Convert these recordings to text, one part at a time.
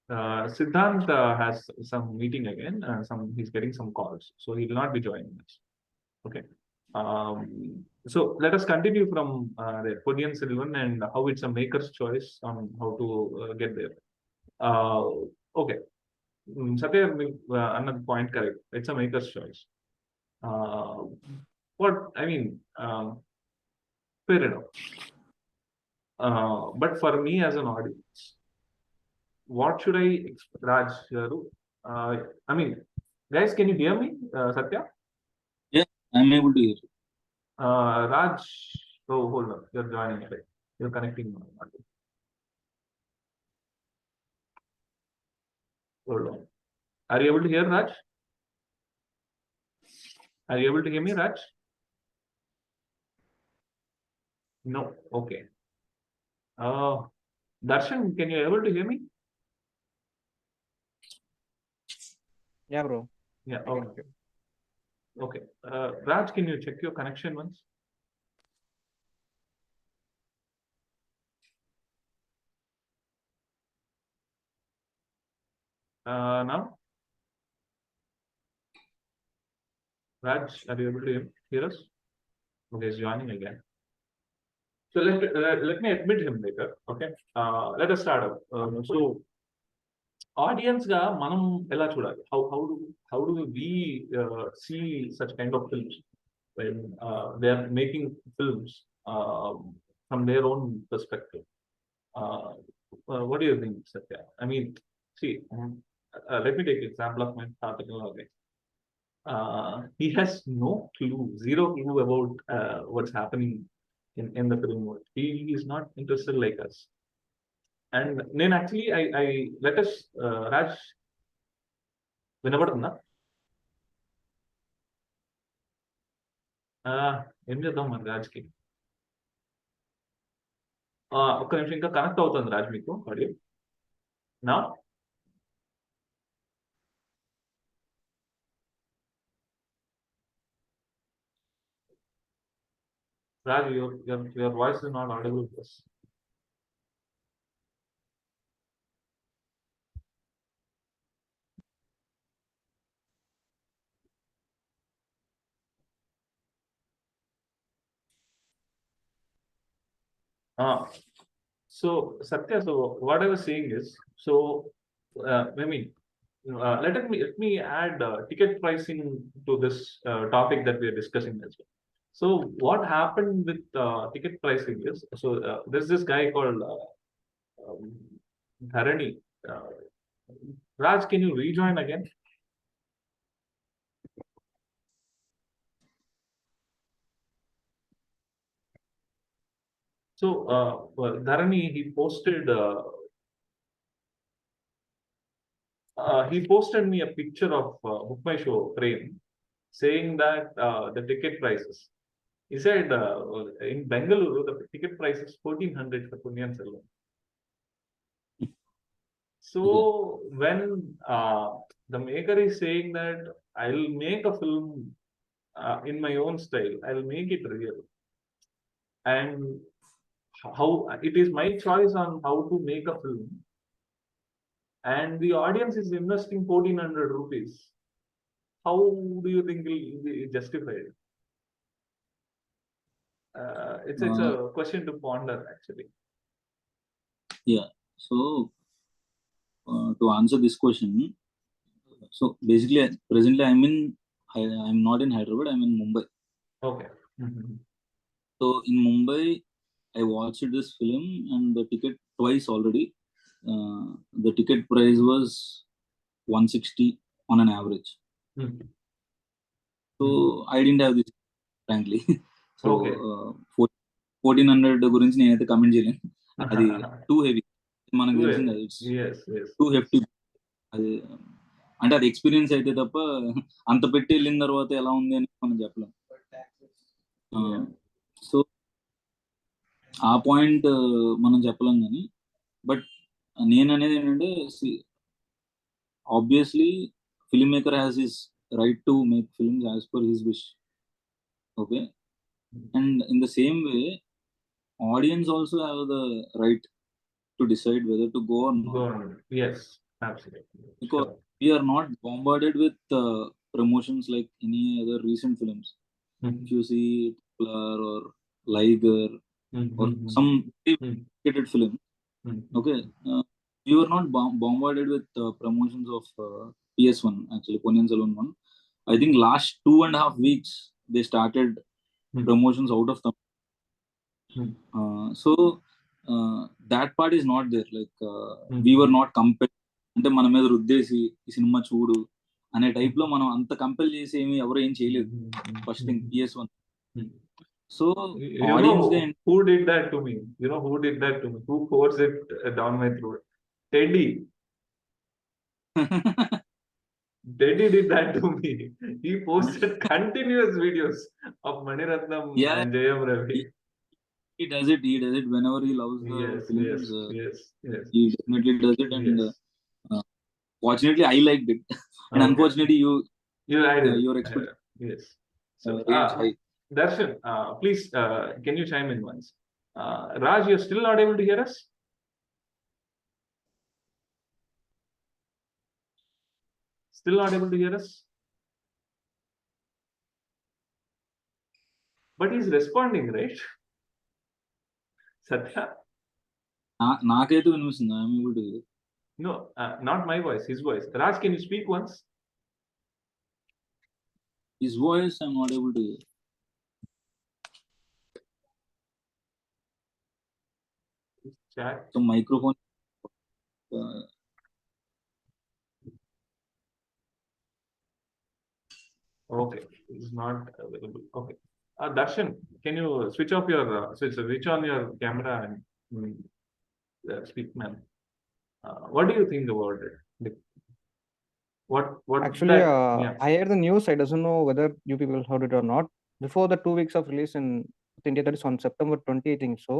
Siddhant has some meeting again. He's getting some calls, so he will not be joining us. Okay. So let us continue from the Ponniyin Selvan and how it's a maker's choice on how to get there. Okay. Satya, another point correct. It's a maker's choice. What I mean, fair enough. But for me as an audience, what should I expect? Raj, I mean, guys, can you hear me? Satya? Yeah, I'm able to hear you. Raj, oh, hold on. You're joining, right? You're connecting. Hold on. Are you able to hear Raj? Are you able to hear me, Raj? No. Okay. Darshan, can you able to hear me? Yeah, bro. Yeah. Okay. Okay. Raj, can you check your connection once? Now, Raj, are you able to hear us? Okay, he's joining again. So let me admit him later. Okay. Let us start up. So audience ga manam ela chudali. How do we see such kind of films when they are making films from their own perspective? What do you think, Satya? I mean, see, let me take example of my father-in-law. He has no clue, zero clue about what's happening in the film world. He is not interested like us. And then actually, I let us, Raj, వినబడుతుందా? ఏం చేద్దాం మన రాజ్కి? ఒక్క నిమిషం, ఇంకా connect అవుతుంది రాజ్ మీకు audio నా? Raj, your voice is not audible to us. So Satya, so what I was saying is, so I mean, let me add ticket pricing to this topic that we are discussing as well. So what happened with ticket pricing is, so there's this guy called Dharani. Raj, can you rejoin again? So Dharani, he posted me a picture of Book My Show frame, saying that the ticket prices. He said in Bengaluru the ticket price is 1,400 for Ponniyin Selvan. So when the maker is saying that I'll make a film in my own style, I'll make it real, and how it is my choice on how to make a film, and the audience is investing 1,400 rupees. How do you think it will be justified? It's a question to ponder, actually. Yeah. So to answer this question, so basically presently I'm not in Hyderabad, I'm in Mumbai. Okay. So in Mumbai I watched this film and the ticket twice already. The ticket price was 160 on an average. So I didn't have this, frankly. So Okay. 1400 గురించి నేనైతే comment చేయలేను, అది too heavy, మనకు తెలిసింది అది two hefty. అది అంటే అది ఎక్స్పీరియన్స్ అయితే తప్ప అంత పెట్టి వెళ్ళిన తర్వాత ఎలా ఉంది అని మనం చెప్పలేం. సో ఆ పాయింట్ మనం చెప్పలేం కానీ, బట్ నేను అనేది ఏంటంటే, obviously film maker has his right to make films as per his wish. Okay, and in the same way audience also have the right to decide whether to go or not. Yes. Absolutely. because Sure. we are not bombarded with promotions like any other recent films. Mhm. If you see Blur or Liger or Mhm. some Mhm. dedicated film, Mhm. okay, we were not bombarded with promotions of PS1 actually, Ponniyin Selvan one. I think last 2.5 weeks they started Mhm. promotions out of the. Mhm. So that part is not there. Like we were Mhm. not compelled. అంటే మన మీద రుద్దేసి ఈ cinema చూడు అనే type లో మనం అంత compel చేసి ఏమి ఎవరు ఏం చేయలేదు. First thing PS1. So You audience గా know who did that to me? You know who did that to me? Who forced it down my throat? Teddy. Teddy did that to me. He posted continuous videos of Maniratnam yeah, and Jayam Ravi. he does it. He does it whenever he loves the Yes, yes, films. yes, yes, He definitely does it, and yes. fortunately, I liked it, and Okay. unfortunately, You added. your expectation Yes. So, range high. Darshan, please, can you chime in once? Raj, you're still not able to hear us? Still not able to hear us? But he's responding, right? Satya? నాకైతే వినిపిస్తుంది. I'm able to. No, not my voice, his voice. Raj, can you speak once? His voice, I'm not able to hear. Chat. So microphone. Uh, Okay, it's not available. Okay. Darshan, can you switch off your switch on your camera and speak, man? What do you think about it? Like, what Actually, that? Yeah. I heard the news. I doesn't know whether you people heard it or not. Before the 2 weeks of release in India, that is on September 20, I think so.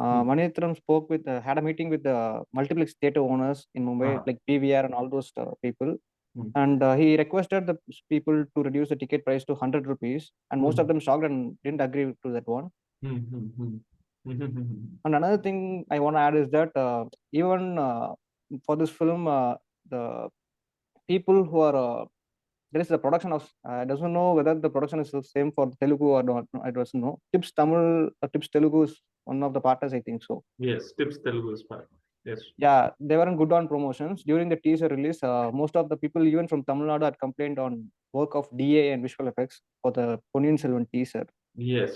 Manitram spoke with, had a meeting with the multiplex theatre owners in Mumbai, Uh-huh. like PVR and all those people. Hmm. And he requested the people to reduce the ticket price to 100 rupees. And most of them shocked and didn't agree to that one. And another thing I want to add is that even for this film, the people who are there is the production of I doesn't know whether the production is the same for Telugu or not. I doesn't know. Tips Tamil, Tips Telugu is one of the partners, I think so. Yes, Tips Telugu is part. Yes. Yeah, they weren't good on promotions during the teaser release. Most of the people, even from Tamil Nadu, had complained on work of DA and visual effects for the Ponniyin Selvan teaser. Yes,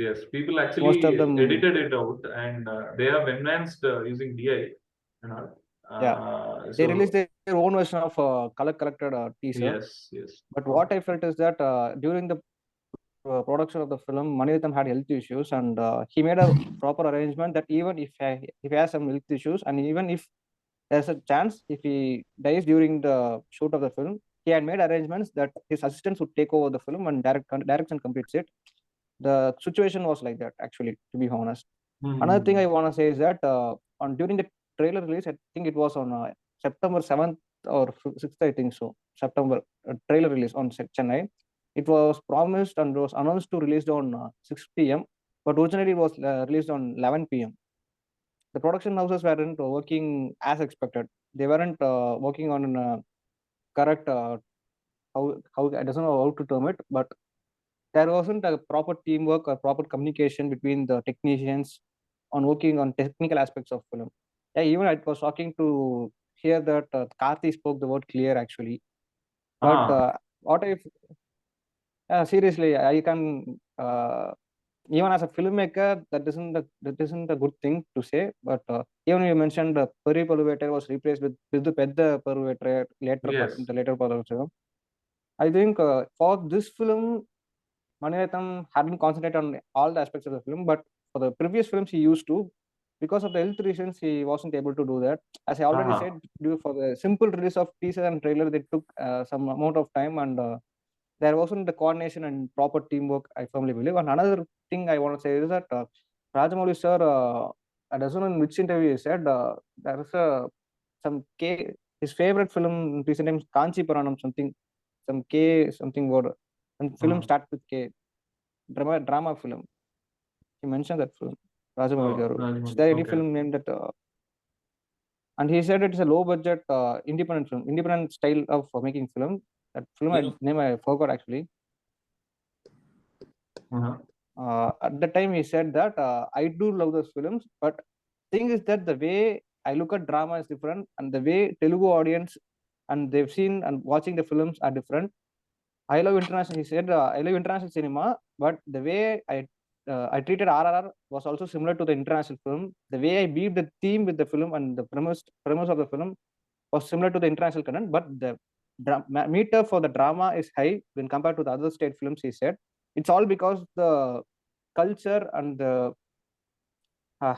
yes. People Most actually of them, edited it out, and they have enhanced using DI and all. yeah, they So released their own version of color corrected teaser. yes, yes. But what I felt is that during the production of the film, Maniratham had health issues, and he made a proper arrangement that even if he has some health issues, and even if there's a chance if he dies during the shoot of the film, he had made arrangements that his assistants would take over the film and directs and completes it. The situation was like that, actually, to be honest. Another thing I want to say is that on during the trailer release, I think it was on September 7th or 6th, I think so. September trailer release on Chennai. It was promised and was announced to release on 6 p.m. But originally it was released on 11 p.m. The production houses weren't working as expected. They weren't working on correct how I don't know how to term it, but there wasn't a proper teamwork or proper communication between the technicians on working on technical aspects of film. Yeah, even it was shocking to hear that Karthi spoke the word clear actually. But what if seriously, I can even as a filmmaker, that isn't a good thing to say. But even you mentioned the Peri Paluvetter was replaced with the Pedda Paluvetter later part in Yes. the later part of the film. I think for this film, Maniratnam hadn't concentrated on all the aspects of the film, but for the previous films he used to. Because of the health reasons, he wasn't able to do that. As I already said, due for the simple release of teaser and trailer, they took some amount of time, and there wasn't the coordination and proper teamwork, I firmly believe. And another thing I want to say is that Rajamouli sir, I don't know in which interview he said, there is some K, his favorite film in recent times, Kanchi Puranam, something, some K, something word, and film starts with K, drama film. He mentioned that film, Rajamouli garu. Is Rajamouli. there any Okay. film named that? and he said it's a low budget independent film, independent style of making film. That film name I forgot actually. At the time he said that I do love those films, but thing is that the way I look at drama is different, and the way Telugu audience and they've seen and watching the films are different. I love international. He said I love international cinema, but the way I treated RRR was also similar to the international film. The way I weaved the theme with the film and the premise of the film was similar to the international content, but the meter for the drama is high when compared to the other state films. He said it's all because the culture and the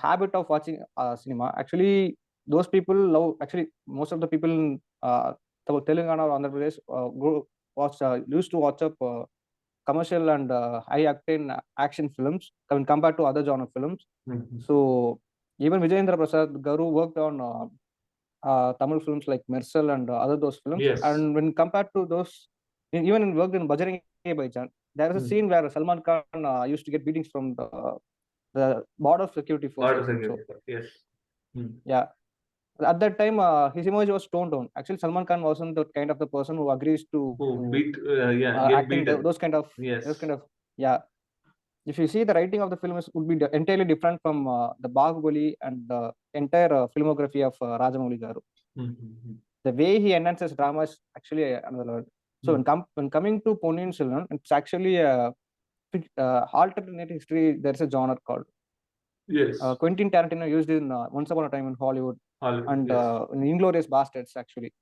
habit of watching cinema. Actually, those people love. Actually, most of the people in Telangana or Andhra Pradesh used to watch up commercial and high octane action films when compared to other genre films. So even Vijayendra Prasad Garu worked on Tamil films like Mersal and other those films. Yes. And when compared to those, even worked in Bajrangi Bhaijaan, there is a scene where Salman Khan used to get beatings from the border security forces. Yes. Yeah. At that time, his image was toned down. Actually, Salman Khan wasn't the kind of the person who agrees to beat, acting those kind of yeah. If you see the writing of the film would be entirely different from the Bahubali and the entire filmography of Rajamouli Garu. The way he enhances drama is actually another level. So when coming to Ponniyin Selvan, it's actually a alternate history. There's a genre called Quentin Tarantino used in Once Upon a Time in Hollywood and in Inglourious Bastards. Actually,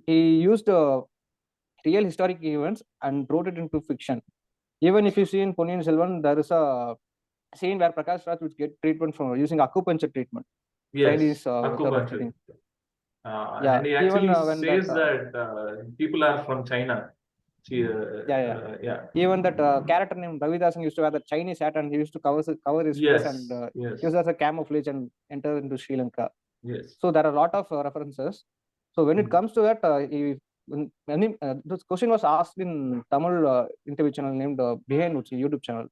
he used real historic events and wrote it into fiction. Even if you see in Ponniyin Selvan, there is a scene where Prakash Raj would get treatment from using acupuncture treatment. Yes, acupuncture. And he actually says that people are from China. Even that character named Ravidasan used to have the Chinese hat and he used to cover his face and use as a camouflage and enter into Sri Lanka. So there are a lot of references. So when it comes to that, this question was asked in Tamil interview channel named Behind Uchi YouTube channel.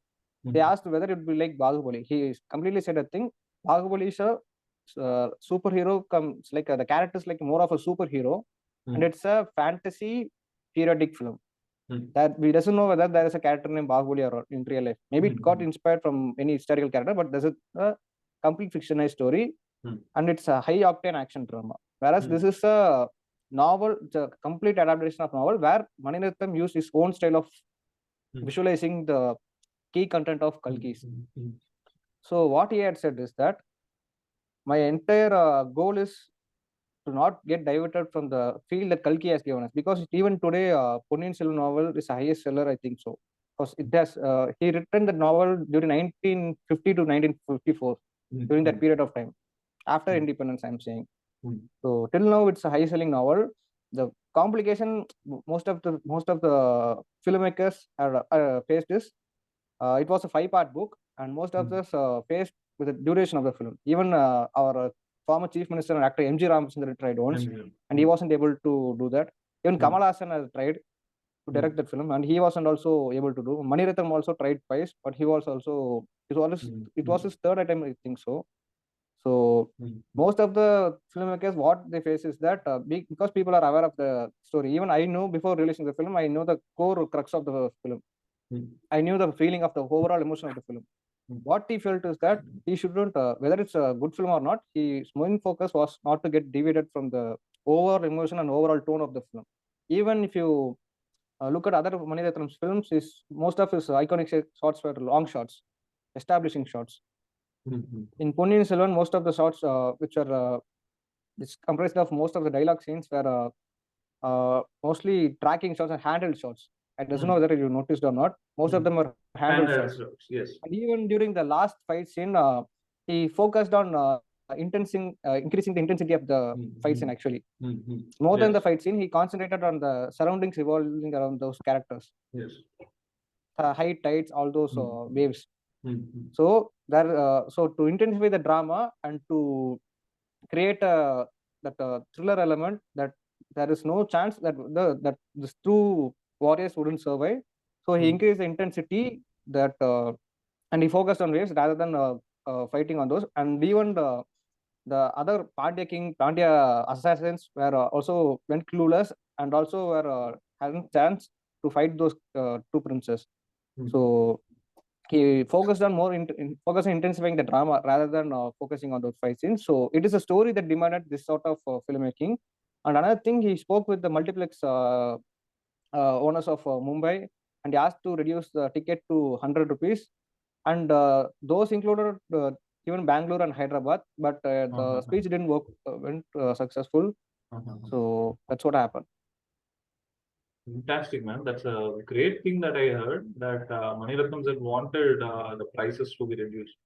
They asked whether it would be like Bahubali. He completely said a thing. Bahubali is a superhero comes like the character is like more of a superhero, and it's a fantasy periodic film. That we doesn't know whether there is a character named Bahubali or in real life. Maybe it got inspired from any historical character, but there's a complete fictionalized story, and it's a high octane action drama. Whereas this is a novel, it's a complete adaptation of novel where Manirathnam used his own style of visualizing the key content of Kalki's. So what he had said is that my entire goal is to not get diverted from the field that Kalki has given us, because even today Ponniyin Selvan novel is the highest seller, I think so, because it has he written the novel during 1950 to 1954 during that period of time after independence, I'm saying. So till now it's a high selling novel. The complication most of the filmmakers have faced is it was a 5-part book, and most of us faced with the duration of the film. Even our former chief minister and actor M.G. Ramachandran tried once, and he wasn't able to do that. Even Kamal Hassan has tried to direct that film, and he wasn't also able to do. Manirathnam also tried twice, but he was also it was his third attempt, I think so. So most of the filmmakers, what they face is that because people are aware of the story. Even I know before releasing the film, I know the core crux of the film. I knew the feeling of the overall emotion of the film. What he felt is that he shouldn't, whether it's a good film or not, his main focus was not to get deviated from the overall emotion and overall tone of the film. Even if you look at other Manirathnam's films, most of his iconic shots were long shots, establishing shots. In Ponniyin Selvan, most of the shots which are it's comprised of most of the dialogue scenes were mostly tracking shots and handheld shots. I don't know whether you noticed or not. Most of them were handheld shots. Yes. And even during the last fight scene, he focused on increasing the intensity of the fight scene. Actually, more than the fight scene, he concentrated on the surroundings revolving around those characters. Yes. High tides, all those waves. So to intensify the drama and to create that thriller element, that there is no chance that these two warriors wouldn't survive. So he increased the intensity and he focused on waves rather than fighting on those. And even the other Pandya assassins were also went clueless and also were hadn't chance to fight those two princes. So he focused on focusing intensifying the drama rather than focusing on those fight scenes. So it is a story that demanded this sort of filmmaking. And another thing, he spoke with the multiplex owners of Mumbai, and he asked to reduce the ticket to 100 rupees. And those included even Bangalore and Hyderabad, but the speech didn't work, went successful. So that's what happened. Fantastic, man. That's a great thing that I heard, that Mani Ratnam had wanted the prices to be reduced.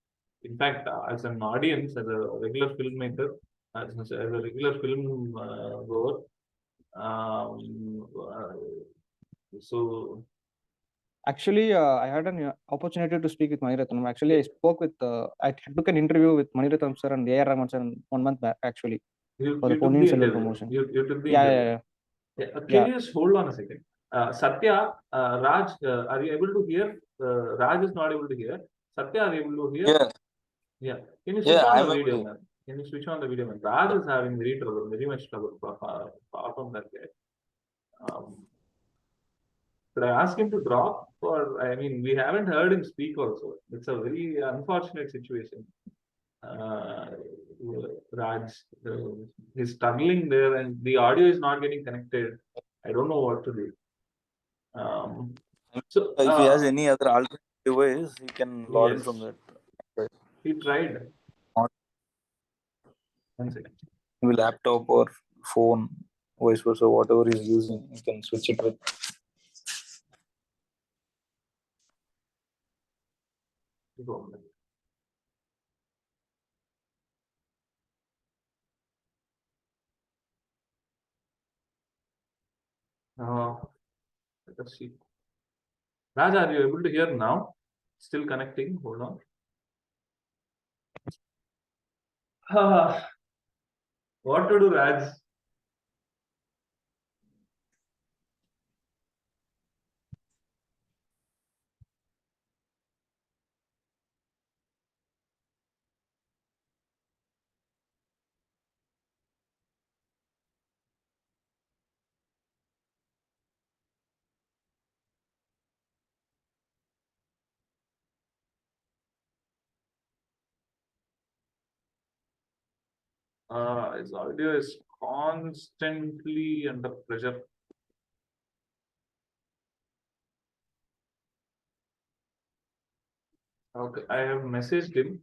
In fact, as an audience, as a regular filmmaker, as a regular film goer, so actually, I had an opportunity to speak with Mani Ratnam. Actually, I spoke with, I took an interview with Mani Ratnam sir and A.R. Rahman sir 1 month back, actually, for the Ponniyin Selvan promotion. You took the Yeah, interview. Can you just hold on a second? Satya, Raj, are you able to hear? Raj is not able to hear. Satya, are you able to hear? Yeah. Yeah. Can you switch on I'm the able video, to. man? Can you switch on the video, man? Raj is having very much trouble. Far from that guy. Should I ask him to drop? Or, I mean, we haven't heard him speak also. It's a very unfortunate situation. Raj, he's struggling there and the audio is not getting connected. I don't know what to do. So if he has any other alternate device, he can log in yes, from that. he tried. On 1 second. maybe laptop or phone, vice versa, whatever he's using, you can switch it with. Go on. Let us see. Raj, are you able to hear now? Still connecting. Hold on. What to do, Raj? His audio is constantly under pressure. Okay, I have messaged him.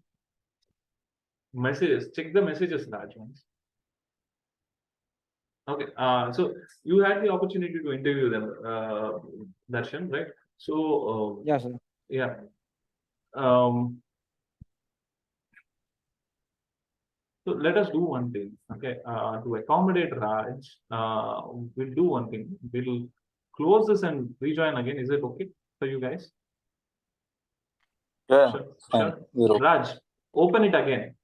Messages. Check the messages, Raj. Once. Okay. So you had the opportunity to interview them, Darshan, right? So Yeah, sir. yeah. So let us do one thing. Okay. To accommodate Raj, we'll do one thing. We'll close this and rejoin again. Is it okay for you guys? Yeah. Sure. Raj, open it again.